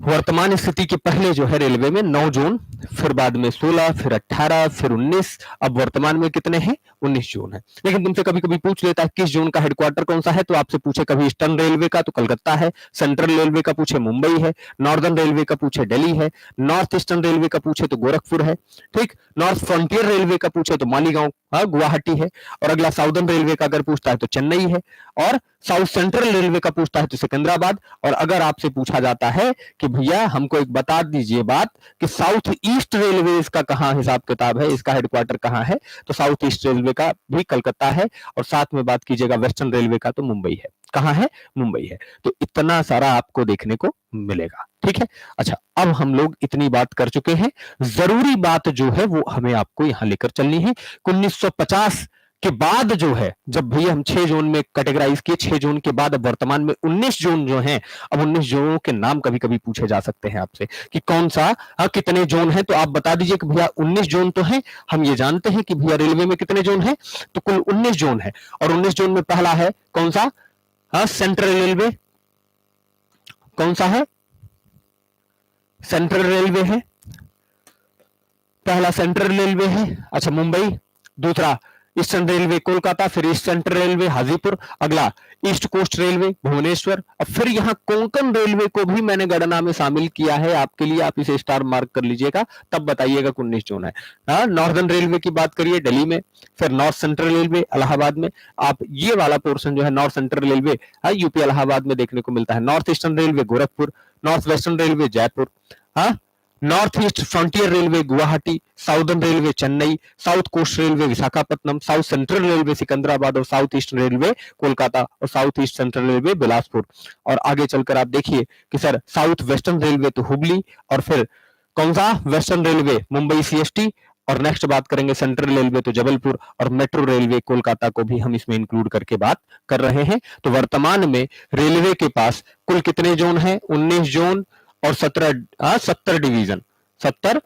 वर्तमान स्थिति के पहले जो है रेलवे में 9 जोन, फिर बाद में 16, फिर 18, फिर 19, अब वर्तमान में कितने हैं? 19 जोन है। लेकिन तुमसे कभी कभी पूछ लेता है किस जोन का हेडक्वार्टर कौन सा है, तो आपसे पूछे कभी ईस्टर्न रेलवे का तो कलकत्ता है, सेंट्रल रेलवे का पूछे मुंबई है, नॉर्दर्न रेलवे का पूछे दिल्ली है, नॉर्थ ईस्टर्न रेलवे का पूछे तो गोरखपुर है, ठीक, नॉर्थ फ्रंटियर रेलवे का पूछे तो मालीगांव गुवाहाटी है, और अगला साउदर्न रेलवे का अगर पूछता है तो चेन्नई है, और साउथ सेंट्रल रेलवे का पूछता है तो सिकंदराबाद। और अगर आपसे पूछा जाता है कि भैया हमको एक बता दीजिए बात कि साउथ ईस्ट रेलवे का कहां हिसाब किताब है, इसका हेडक्वार्टर कहां है, तो साउथ ईस्ट रेलवे का भी कलकत्ता है, और साथ में बात कीजिएगा वेस्टर्न रेलवे का तो मुंबई है। कहां है? मुंबई है। तो इतना सारा आपको देखने को मिलेगा। ठीक है, अच्छा अब हम लोग इतनी बात कर चुके हैं, जरूरी बात जो है वो हमें आपको यहां लेकर चलनी है। 1950 के बाद जो है, जब भैया हम 6 जोन में कैटेगराइज किए, 6 जोन के बाद अब वर्तमान में 19 जोन जो हैं, अब 19 जोनों के नाम कभी कभी पूछे जा सकते हैं आपसे कि कौन सा कितने जोन हैं, तो आप बता दीजिए कि भैया 19 जोन तो हैं। हम ये जानते हैं कि भैया रेलवे में कितने जोन हैं, तो कुल 19 जोन है, और 19 जोन में पहला है कौन सा? Central railway. कौन सा है? सेंट्रल रेलवे है, पहला सेंट्रल रेलवे है। अच्छा, मुंबई। दूसरा ईस्टर्न रेलवे कोलकाता, फिर ईस्ट सेंट्रल रेलवे हाजीपुर, अगला ईस्ट कोस्ट रेलवे भुवनेश्वर। अब फिर यहां कोंकण रेलवे को भी मैंने गणना में शामिल किया है आपके लिए, आप इसे स्टार मार्क कर लीजिएगा, तब बताइएगा 19 जोन है। नॉर्दर्न रेलवे की बात करिए दिल्ली में, फिर नॉर्थ सेंट्रल रेलवे इलाहाबाद में। आप ये वाला पोर्शन जो है North Central Railway UP Allahabad में देखने को मिलता है। North Eastern Railway Gorakhpur, North Western Railway Jaipur, North East Frontier Railway Guwahati, Southern Railway Chennai, South Coast Railway Visakhapatnam, South Central Railway Secunderabad, और साउथ ईस्ट रेलवे कोलकाता, और South East Central Railway Bilaspur. और आगे चलकर आप देखिए कि सर साउथ वेस्टर्न रेलवे तो हुबली, और फिर कौन सा? वेस्टर्न रेलवे मुंबई सीएसटी, और नेक्स्ट बात करेंगे सेंट्रल रेलवे तो जबलपुर, और मेट्रो रेलवे कोलकाता को भी हम इसमें इंक्लूड करके बात कर रहे हैं। तो वर्तमान में रेलवे के पास कुल कितने जोन है? 19 जोन और 70 डिवीजन, 70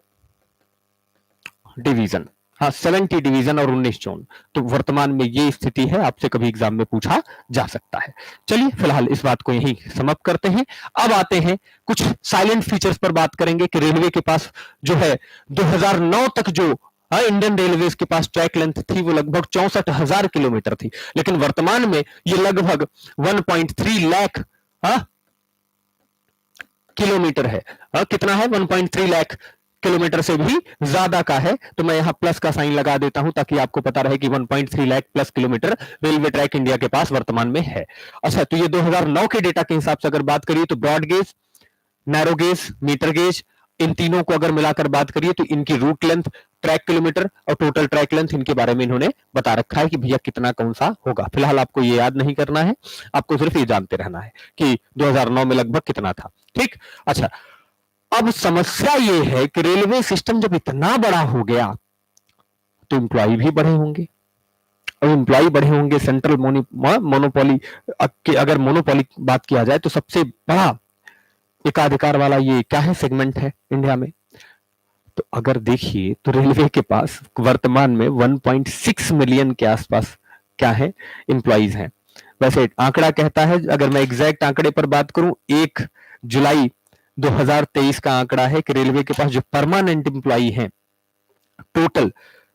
डिवीजन, 70 डिवीजन और 19 जोन। तो वर्तमान में ये स्थिति है, आपसे कभी एग्जाम में पूछा जा सकता है। चलिए फिलहाल इस बात को यहीं समाप्त करते हैं। अब आते हैं कुछ साइलेंट फीचर्स पर बात करेंगे कि रेलवे के पास जो है 2009 तक जो इंडियन रेलवे के पास ट्रैक लेंथ थी वो लगभग 64,000 किलोमीटर थी, लेकिन वर्तमान में ये लगभग 1.3 लाख किलोमीटर है। कितना है? 1.3 लाख किलोमीटर से भी ज्यादा का है। तो मैं यहां प्लस का साइन लगा देता हूं ताकि आपको पता रहे कि 1.3 lakh plus kilometre railway track India के पास वर्तमान में है। अच्छा, तो ये 2009 के डेटा के हिसाब से अगर बात करिए तो broad gauge, narrow gauge, metre gauge, इन तीनों को अगर मिलाकर बात करिए तो इनकी रूट लेंथ, ट्रैक किलोमीटर और टोटल ट्रैक लेंथ इनके बारे में इन्होंने बता रखा है कि भैया कितना कौन सा होगा। फिलहाल आपको ये याद नहीं करना है, आपको सिर्फ ये जानते रहना है कि 2009 में लगभग कितना था। ठीक, अच्छा अब समस्या ये है कि रेलवे सिस्टम जब इतना बड़ा हो गया तो एम्प्लॉय भी बढ़े होंगे, और एम्प्लॉय बढ़े होंगे। सेंट्रल मोनोपोली, अगर मोनोपोली बात किया जाए तो सबसे बड़ा एकाधिकार वाला ये क्या है? सेगमेंट है इंडिया में। तो अगर देखिए तो रेलवे के पास वर्तमान में 1.6 मिलियन के आसपास क्या है? एम्प्लॉइज हैं। वैसे आंकड़ा कहता है, अगर मैं एग्जैक्ट आंकड़े पर बात करूं, 1 जुलाई 2023 का आंकड़ा है कि रेलवे के पास जो परमानेंट एम्प्लॉई हैं टोटल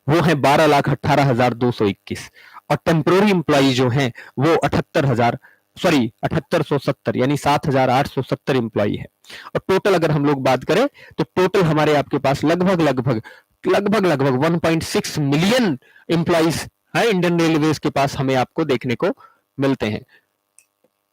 वो है 12,18,221, और टेम्पोररी एम्प्लॉई जो हैं वो 7870 यानी 7,870 एम्प्लॉई है। और टोटल अगर हम लोग बात करें तो टोटल हमारे आपके पास लगभग 1.6 मिलियन एम्प्लॉइज है इंडियन रेलवेज के पास हमें आपको देखने को मिलते हैं।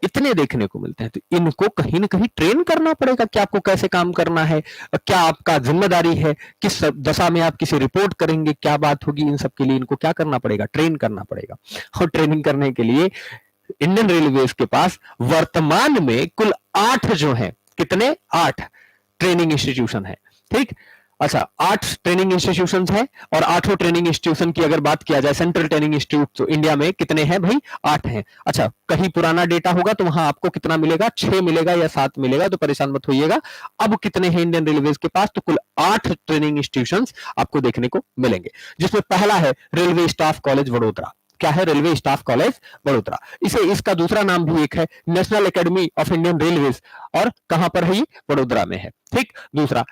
इतने देखने को मिलते हैं, तो इनको कहीं ना कहीं ट्रेन करना पड़ेगा कि आपको कैसे काम करना है, क्या आपका जिम्मेदारी है, किस दशा में आप किसी रिपोर्ट करेंगे, क्या बात होगी, इन सब के लिए इनको क्या करना पड़ेगा? ट्रेन करना पड़ेगा। और ट्रेनिंग करने के लिए इंडियन रेलवेज के पास वर्तमान में कुल 8 जो है, कितने? 8 ट्रेनिंग इंस्टीट्यूशन है। ठीक, अच्छा 8 ट्रेनिंग इंस्टीट्यूशंस हैं और आठों ट्रेनिंग इंस्टीट्यूशन की अगर बात किया जाए सेंट्रल ट्रेनिंग इंस्टीट्यूट तो इंडिया में कितने हैं भाई 8 हैं। अच्छा कहीं पुराना डेटा होगा तो वहां आपको कितना मिलेगा 6 मिलेगा या 7 मिलेगा तो परेशान मत होइएगा। अब कितने हैं इंडियन रेलवेज के पास तो कुल 8 ट्रेनिंग इंस्टीट्यूशंस आपको देखने को मिलेंगे जिसमें पहला है रेलवे स्टाफ कॉलेज वडोदरा। क्या है रेलवे स्टाफ कॉलेज वडोदरा। इसे इसका दूसरा नाम भी एक है national academy of Indian railways और कहां पर है ये वडोदरा में है। ठीक दूसरा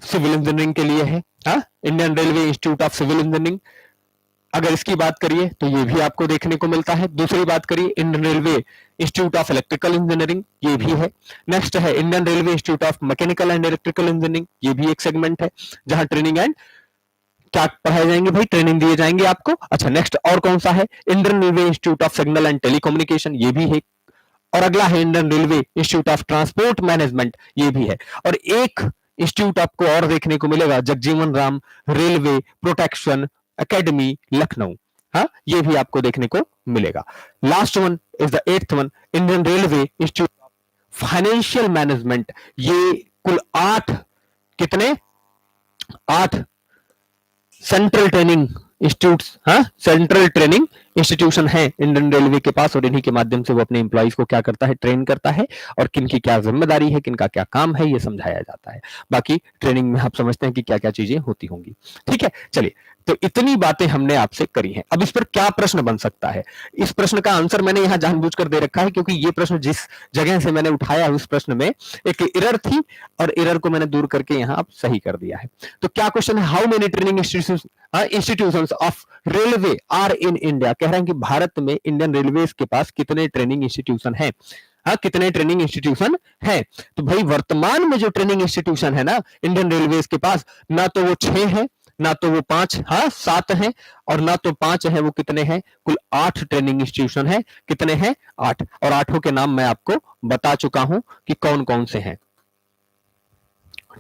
सिविल इंजीनियरिंग के लिए है Indian Railway Institute of Civil Engineering. अगर इसकी बात करिए तो ये भी आपको देखने को मिलता है। दूसरी बात करिए Indian Railway Institute of electrical engineering ये भी है। नेक्स्ट है Indian Railway Institute of mechanical and electrical engineering ये भी एक सेगमेंट है जहां ट्रेनिंग एंड क्या पढ़ाए जाएंगे भाई ट्रेनिंग दिए जाएंगे आपको। अच्छा नेक्स्ट और कौन सा है Indian Railway Institute of signal and telecommunication ये भी है। और अगला है Indian Railway Institute of transport management ये भी है। और एक इंस्टीट्यूट आपको और देखने को मिलेगा Jagjivan Ram railway protection academy Lucknow. हाँ ये भी आपको देखने को मिलेगा। Last one is the 8th one Indian Railway Institute of financial management. ये कुल 8 कितने 8 central training institutes central training institution है इंडियन रेलवे के पास और इन्हीं के माध्यम से वो अपने एम्प्लॉइज को क्या करता है ट्रेन करता है और किनकी क्या जिम्मेदारी है किनका क्या काम है ये समझाया जाता है। बाकी ट्रेनिंग में आप समझते हैं कि क्या क्या चीजें होती होंगी। ठीक है चलिए तो इतनी बातें हमने आपसे करी हैं। अब इस पर क्या प्रश्न बन सकता है इस प्रश्न का आंसर मैंने यहां जानबूझकर दे रखा है क्योंकि ये प्रश्न जिस जगह से मैंने उठाया उस प्रश्न में एक एरर थी और एरर को मैंने दूर करके यहां अब सही कर दिया है। तो क्या क्वेश्चन है how many training institutions of railway are in India. कह रहे हैं कि भारत में इंडियन रेलवे के पास कितने ट्रेनिंग इंस्टीट्यूशन है। कितने ट्रेनिंग इंस्टीट्यूशन है तो भाई वर्तमान में जो ट्रेनिंग इंस्टीट्यूशन है ना इंडियन रेलवे के पास ना तो वो 6 है ना तो वो 5 7 है और ना तो 5 है वो कितने हैं कुल 8 ट्रेनिंग इंस्टीट्यूशन है। कितने हैं 8 और आठों के नाम मैं आपको बता चुका हूं कि कौन कौन से हैं।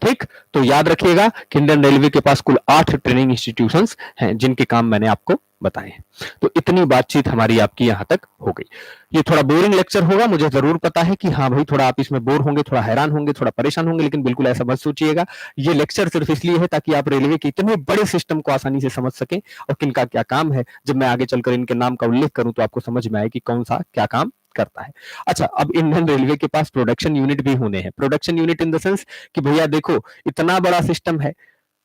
ठीक तो याद रखिएगा कि इंडियन रेलवे के पास कुल 8 ट्रेनिंग इंस्टीट्यूशंस हैं जिनके काम मैंने आपको बताए हैं। तो इतनी बातचीत हमारी आपकी यहां तक हो गई। ये थोड़ा बोरिंग लेक्चर होगा मुझे जरूर पता है कि हाँ भाई थोड़ा आप इसमें बोर होंगे थोड़ा हैरान होंगे थोड़ा परेशान होंगे लेकिन बिल्कुल ऐसा मत सोचिएगा। ये लेक्चर सिर्फ इसलिए है ताकि आप रेलवे के इतने बड़े सिस्टम को आसानी से समझ सकें और किनका क्या काम है। जब मैं आगे चलकर इनके नाम का उल्लेख करूं तो आपको समझ में आए कि कौन सा क्या काम करता है। अच्छा अब इंडियन रेलवे के पास प्रोडक्शन यूनिट भी होने हैं। Production unit in the sense कि भैया देखो इतना बड़ा सिस्टम है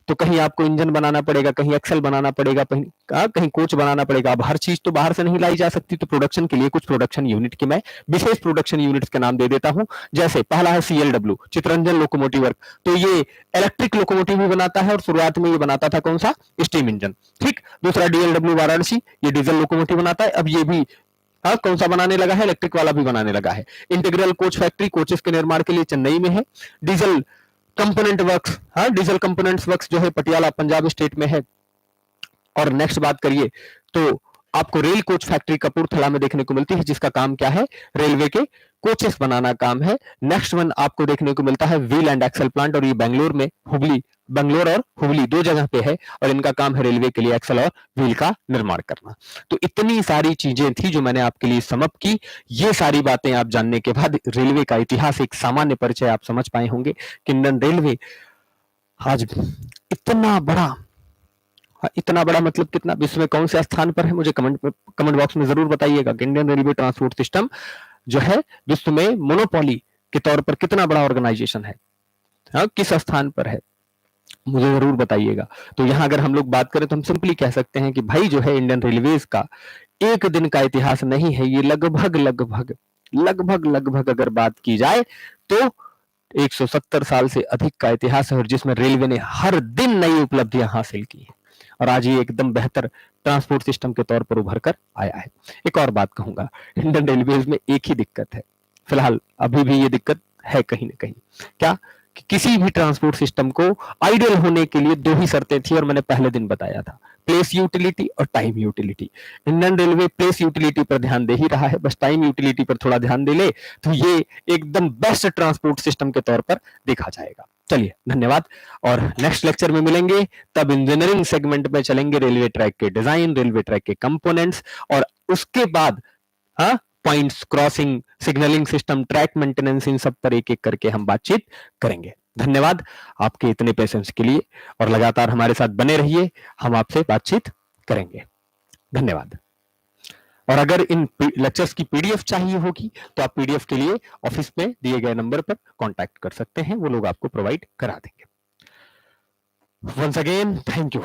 तो कहीं आपको इंजन बनाना पड़ेगा कहीं एक्सल बनाना पड़ेगा कहीं कोच बनाना पड़ेगा। अब हर चीज तो बाहर से नहीं लाई जा सकती तो प्रोडक्शन के लिए कुछ प्रोडक्शन यूनिट के मैं विशेष प्रोडक्शन यूनिट्स के नाम दे देता हूं। जैसे पहला है CLW चित्ररंजन लोकोमोटिव वर्क तो ये इलेक्ट्रिक लोकोमोटिव भी बनाता है और शुरुआत में ये बनाता था कौन सा स्टीम इंजन। ठीक दूसरा DLW वाराणसी ये डीजल लोकोमोटिव बनाता है। अब ये भी कौन सा बनाने लगा है इलेक्ट्रिक वाला भी बनाने लगा है। इंटीग्रल कोच फैक्ट्री कोचेस के निर्माण के लिए चेन्नई में है। Diesel component works diesel components works जो है पटियाला पंजाब स्टेट में है। और नेक्स्ट बात करिए तो आपको रेल कोच फैक्ट्री कपूरथला में देखने को मिलती है जिसका काम क्या है रेलवे के कोचेस बनाना काम है। नेक्स्ट वन आपको देखने को मिलता है व्हील एंड एक्सल प्लांट और ये बेंगलोर में बेंगलोर और हुबली 2 जगह पे है और इनका काम है रेलवे के लिए एक्सल और व्हील का निर्माण करना। तो इतनी सारी चीजें थी जो मैंने आपके लिए समअप की। ये सारी बातें आप जानने के बाद रेलवे का इतिहास एक सामान्य परिचय आप समझ पाए होंगे कि इंडियन रेलवे आज इतना बड़ा मतलब कितना विश्व में कौन से स्थान पर है मुझे कमेंट बॉक्स में जरूर बताइएगा कि इंडियन रेलवे ट्रांसपोर्ट सिस्टम जो है विश्व में मोनोपोली के तौर पर कितना बड़ा ऑर्गेनाइजेशन है किस स्थान पर है मुझे जरूर बताइएगा। तो यहां अगर हम लोग बात करें तो हम सिंपली कह सकते हैं कि भाई जो है इंडियन रेलवेज का एक दिन का इतिहास नहीं है। ये लगभग अगर बात की जाए तो 170 साल से अधिक का इतिहास है और जिसमें रेलवे ने हर दिन नई उपलब्धियां हासिल की हैं और आज ये एकदम बेहतर ट्रांसपोर्ट सिस्टम के तौर पर उभर कर आया है। एक और बात कहूंगा इंडियन रेलवेज में एक ही दिक्कत है फिलहाल अभी भी ये दिक्कत है कहीं ना कहीं क्या कि किसी भी ट्रांसपोर्ट सिस्टम को आइडियल होने के लिए 2 ही शर्तें थी और मैंने पहले दिन बताया था प्लेस यूटिलिटी और time utility. Indian railway place utility पर ध्यान दे ही रहा है बस टाइम यूटिलिटी पर थोड़ा ध्यान दे ले तो ये एकदम बेस्ट ट्रांसपोर्ट सिस्टम के तौर पर देखा जाएगा। चलिए धन्यवाद और नेक्स्ट लेक्चर में मिलेंगे तब इंजीनियरिंग सेगमेंट में चलेंगे रेलवे ट्रैक के डिजाइन रेलवे ट्रैक के कंपोनेंट्स और उसके बाद points crossing signalling system track maintenance इन सब पर एक एक करके हम बातचीत करेंगे। धन्यवाद आपके इतने पेशेंस के लिए और लगातार हमारे साथ बने रहिए, हम आपसे बातचीत करेंगे। धन्यवाद। और अगर इन लेक्चर्स की पीडीएफ चाहिए होगी तो आप पीडीएफ के लिए ऑफिस में दिए गए नंबर पर कांटेक्ट कर सकते हैं, वो लोग आपको प्रोवाइड करा देंगे। Once again thank you.